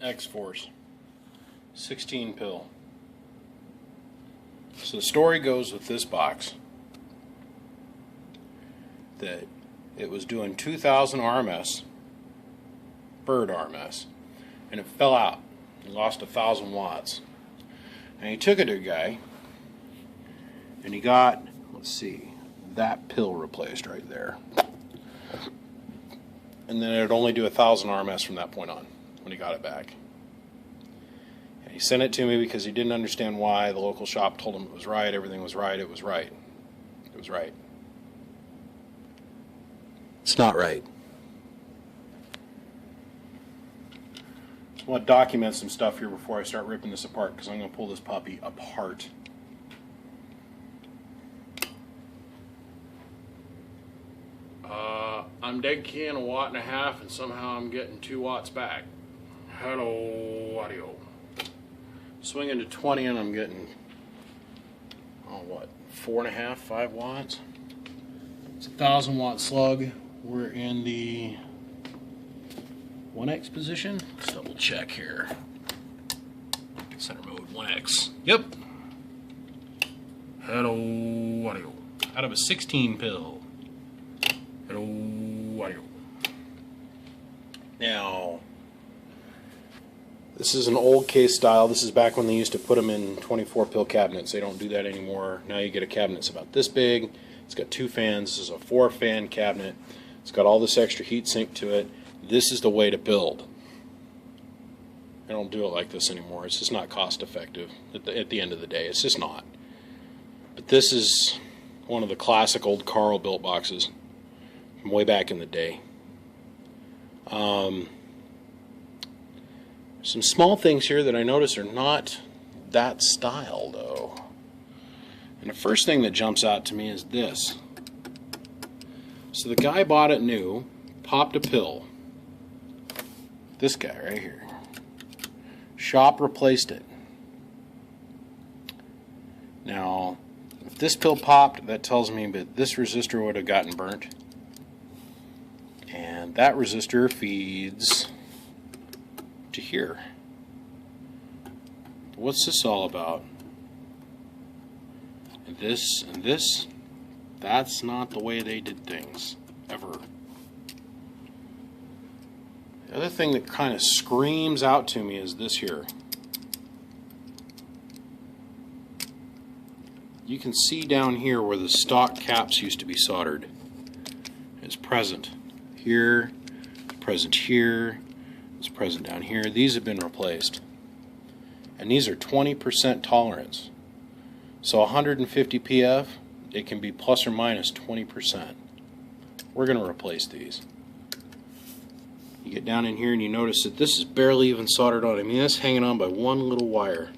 X-Force 16 pill. So the story goes with this box that it was doing 2,000 RMS, bird RMS, and it fell out. It lost 1,000 watts. And he took it to a guy, and he got, let's see, that pill replaced right there. And then it would only do 1,000 RMS from that point on when he got it back. And he sent it to me because he didn't understand why. The local shop told him it was right, everything was right, it was right. It was right. It's not right. I want to document some stuff here before I start ripping this apart, because I'm going to pull this puppy apart. I'm dead keying 1.5 watts, and somehow I'm getting 2 watts back. Hello, audio. Swinging to 20 and I'm getting, what, 4.5, 5 watts? It's a 1,000 watt slug. We're in the 1X position. Let's double check here. Center mode 1X. Yep. Hello, audio. Out of a 16 pill. Hello, audio. Now, this is an old case style. This is back when they used to put them in 24 pill cabinets. They don't do that anymore. Now you get a cabinet that's about this big. It's got 2 fans. This is a 4-fan cabinet. It's got all this extra heat sink to it. This is the way to build. I don't do it like this anymore. It's just not cost effective at the end of the day. It's just not. But this is one of the classic old Carl built boxes from way back in the day. Some small things here that I notice are not that style, though. And the first thing that jumps out to me is this. So the guy bought it new, popped a pill. This guy right here. Shop replaced it. Now, if this pill popped, that tells me that this resistor would have gotten burnt. And that resistor feeds to here. What's this all about? And this, that's not the way they did things, ever. The other thing that kind of screams out to me is this here. You can see down here where the stock caps used to be soldered. It's present here, present here, it's present down here. These have been replaced. And these are 20% tolerance. So 150 PF, it can be plus or minus 20%. We're going to replace these. You get down in here and you notice that this is barely even soldered on. I mean, that's hanging on by one little wire.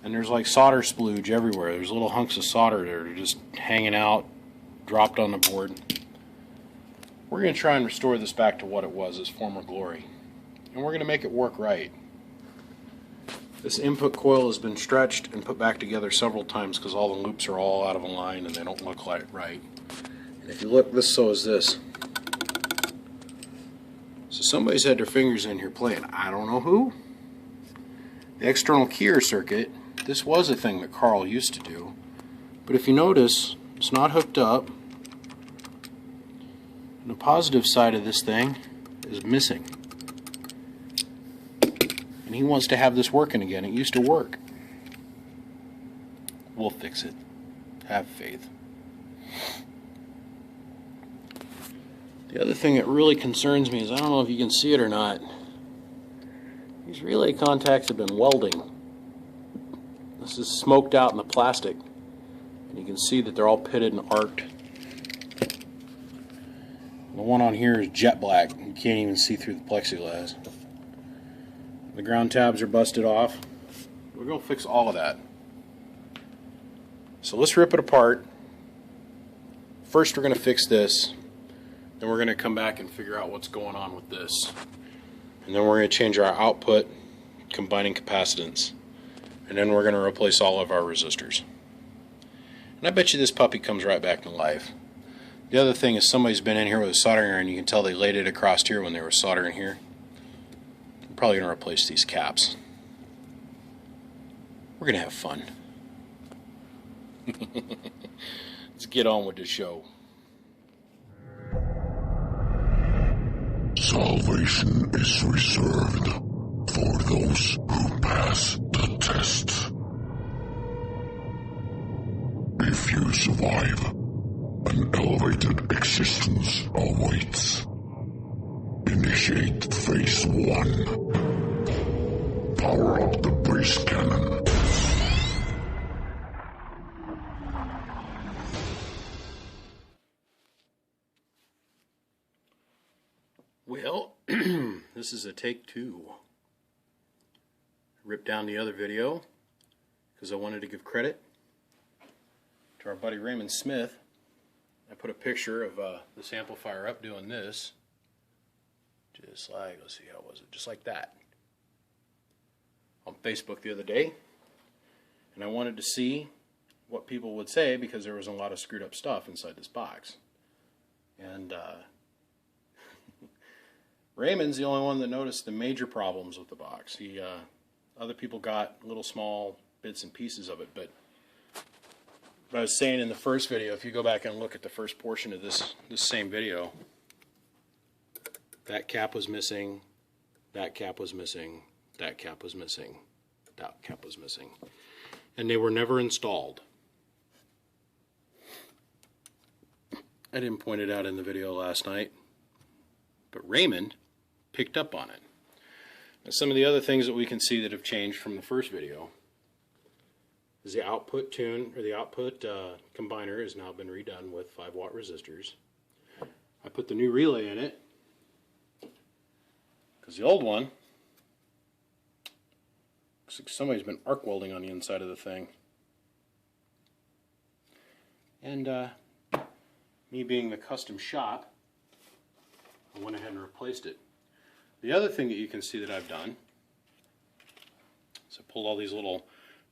And there's like solder splooge everywhere. There's little hunks of solder that are just hanging out, dropped on the board. We're going to try and restore this back to what it was, its former glory. And we're going to make it work right. This input coil has been stretched and put back together several times because all the loops are all out of line and they don't look like right. And if you look, so is this. So somebody's had their fingers in here playing. I don't know who. The external keyer circuit, this was a thing that Carl used to do. But if you notice, it's not hooked up. And the positive side of this thing is missing. And he wants to have this working again. It used to work. We'll fix it. Have faith. The other thing that really concerns me is, I don't know if you can see it or not, these relay contacts have been welding. This is smoked out in the plastic. And you can see that they're all pitted and arced. The one on here is jet black. You can't even see through the plexiglass. The ground tabs are busted off. We're going to fix all of that. So let's rip it apart. First we're going to fix this. Then we're going to come back and figure out what's going on with this. And then we're going to change our output, combining capacitance. And then we're going to replace all of our resistors. And I bet you this puppy comes right back to life. The other thing is, somebody's been in here with a soldering iron. You can tell they laid it across here when they were soldering here. probably going to replace these caps. We're going to have fun. Let's get on with the show. Salvation is reserved for those who pass the test. If you survive, an elevated existence awaits. Initiate Phase 1. Power up the base cannon. Well, this is a take 2. I ripped down the other video because I wanted to give credit to our buddy Raymond Smith. I put a picture of this amplifier up doing this. Just like, let's see, how was it? Just like that. On Facebook the other day. And I wanted to see what people would say because there was a lot of screwed up stuff inside this box. And Raymond's the only one that noticed the major problems with the box. Other people got little small bits and pieces of it, but what I was saying in the first video, if you go back and look at the first portion of this same video, that cap was missing, that cap was missing, that cap was missing, that cap was missing, and they were never installed. I didn't point it out in the video last night, but Raymond picked up on it. Now, some of the other things that we can see that have changed from the first video is the output tune, or the output combiner has now been redone with 5-watt resistors. I put the new relay in it because the old one looks like somebody's been arc welding on the inside of the thing. And me being the custom shop, I went ahead and replaced it. The other thing that you can see that I've done is I pulled all these little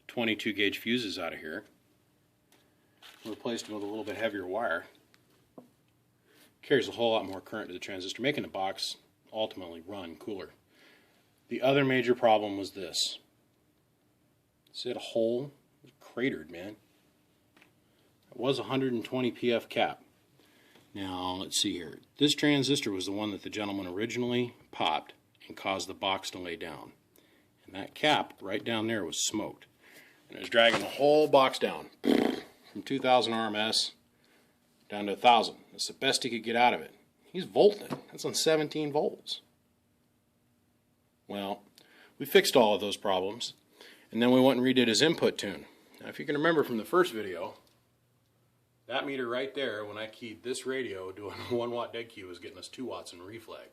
22 gauge fuses out of here, replaced them with a little bit heavier wire. Carries a whole lot more current to the transistor, making the box ultimately run cooler. The other major problem was this. See that hole? It was cratered, man. It was a 120 PF cap. Now, let's see here. This transistor was the one that the gentleman originally popped and caused the box to lay down. And that cap right down there was smoked. And it was dragging the whole box down from 2,000 RMS down to 1,000. That's the best he could get out of it. He's volting it. That's on 17 volts. Well, we fixed all of those problems, and then we went and redid his input tune. Now, if you can remember from the first video, that meter right there, when I keyed this radio doing a 1-watt dead key, was getting us 2 watts in reflag.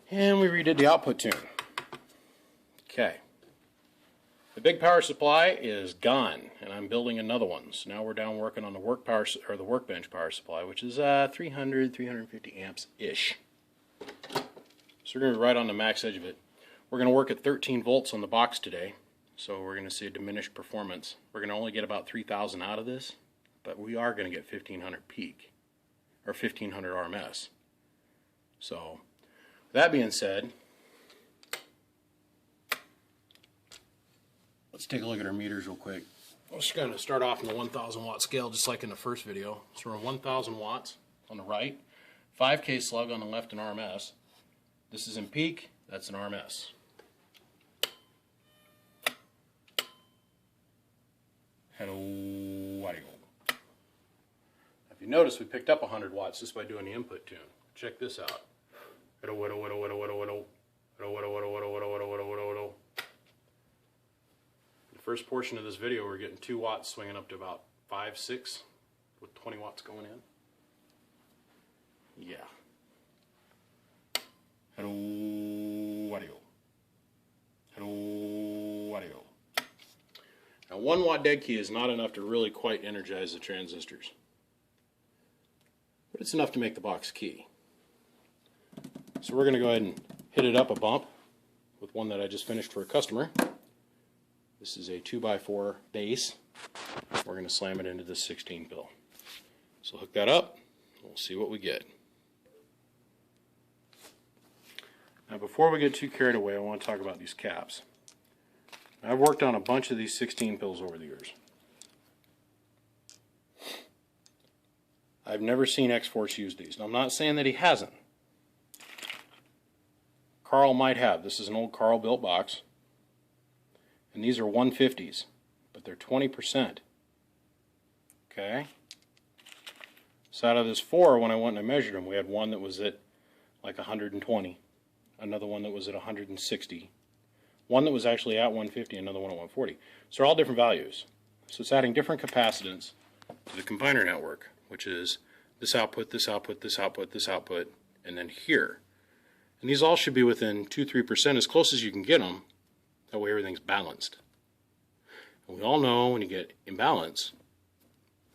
And we redid the output tune. Okay. The big power supply is gone, and I'm building another one. So now we're down working on the workbench power supply, which is 300, 350 amps-ish. So we're going to be right on the max edge of it. We're going to work at 13 volts on the box today. So we're going to see a diminished performance. We're going to only get about 3,000 out of this, but we are going to get 1,500 peak, or 1,500 RMS. So, with that being said, let's take a look at our meters real quick. I'm just going to start off in the 1,000 watt scale, just like in the first video. So we're 1,000 watts on the right, 5K slug on the left in RMS. This is in peak, that's in RMS. Hello, audio. If you notice, we picked up 100 watts just by doing the input tune. Check this out. The first portion of this video, we're getting 2 watts swinging up to about 5, 6 with 20 watts going in. Yeah. Hello, audio. Hello, audio. Now, 1 watt dead key is not enough to really quite energize the transistors, but it's enough to make the box key. So we're going to go ahead and hit it up a bump with one that I just finished for a customer. This is a 2x4 base. We're going to slam it into this 16 pill. So hook that up, we'll see what we get. Now before we get too carried away, I want to talk about these caps. I've worked on a bunch of these 16 pills over the years. I've never seen X-Force use these. Now, I'm not saying that he hasn't. Carl might have. This is an old Carl built box. And these are 150s, but they're 20%. Okay? So out of this 4, when I went and I measured them, we had one that was at like 120, another one that was at 160, one that was actually at 150, another one at 140. So they're all different values. So it's adding different capacitance to the combiner network, which is this output, this output, this output, this output, and then here. And these all should be within 2-3% as close as you can get them. That way everything's balanced. And we all know when you get imbalance,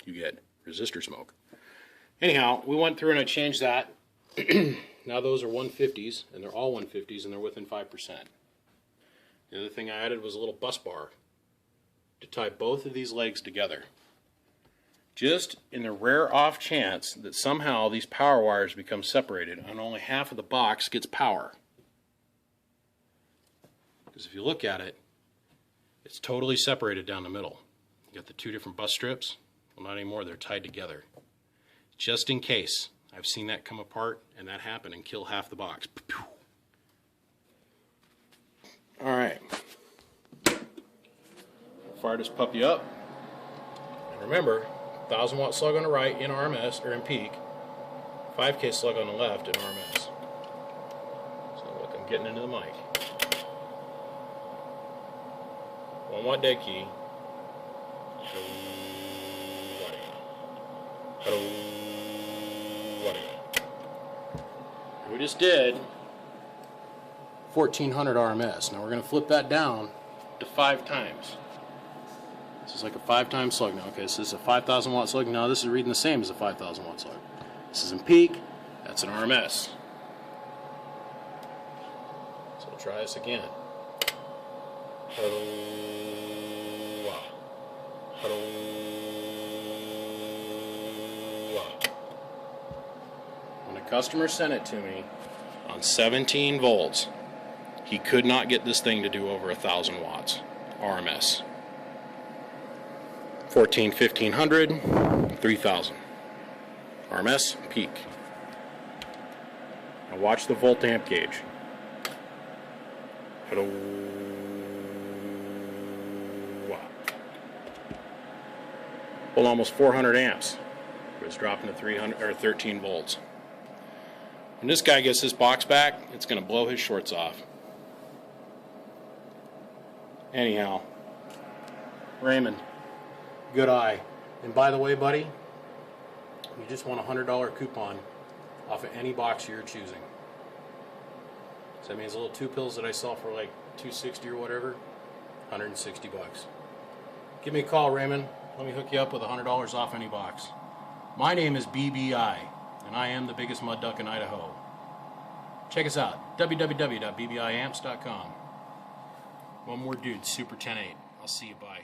you get resistor smoke. Anyhow, we went through and I changed that. Now those are 150s, and they're all 150s, and they're within 5%. The other thing I added was a little bus bar to tie both of these legs together. Just in the rare off chance that somehow these power wires become separated and only half of the box gets power. Because if you look at it, it's totally separated down the middle. You got the two different bus strips. Well, not anymore, they're tied together. Just in case. I've seen that come apart and that happen and kill half the box. Alright. Fire this puppy up. And remember, 1000 watt slug on the right in RMS, or in peak. 5K slug on the left in RMS. So look, I'm getting into the mic. 1 watt dead key. We just did 1400 RMS. Now we're going to flip that down to 5 times. This is like a 5-time slug now. Okay, so this is a 5,000 watt slug. Now this is reading the same as a 5,000 watt slug. This is in peak. That's an RMS. So we'll try this again. When the customer sent it to me on 17 volts, he could not get this thing to do over 1,000 watts RMS. 14, 1500, 3000 RMS peak. Now watch the volt amp gauge. Well, almost 400 amps. It's dropping to 300 or 13 volts. When this guy gets this box back, it's going to blow his shorts off. Anyhow, Raymond, good eye. And by the way, buddy, you just want a $100 coupon off of any box you're choosing. So that means the little 2 pills that I sell for like $260 or whatever, 160 bucks. Give me a call, Raymond. Let me hook you up with $100 off any box. My name is BBI, and I am the biggest mud duck in Idaho. Check us out, www.bbiamps.com. One more dude, Super 10-8. I'll see you, bye.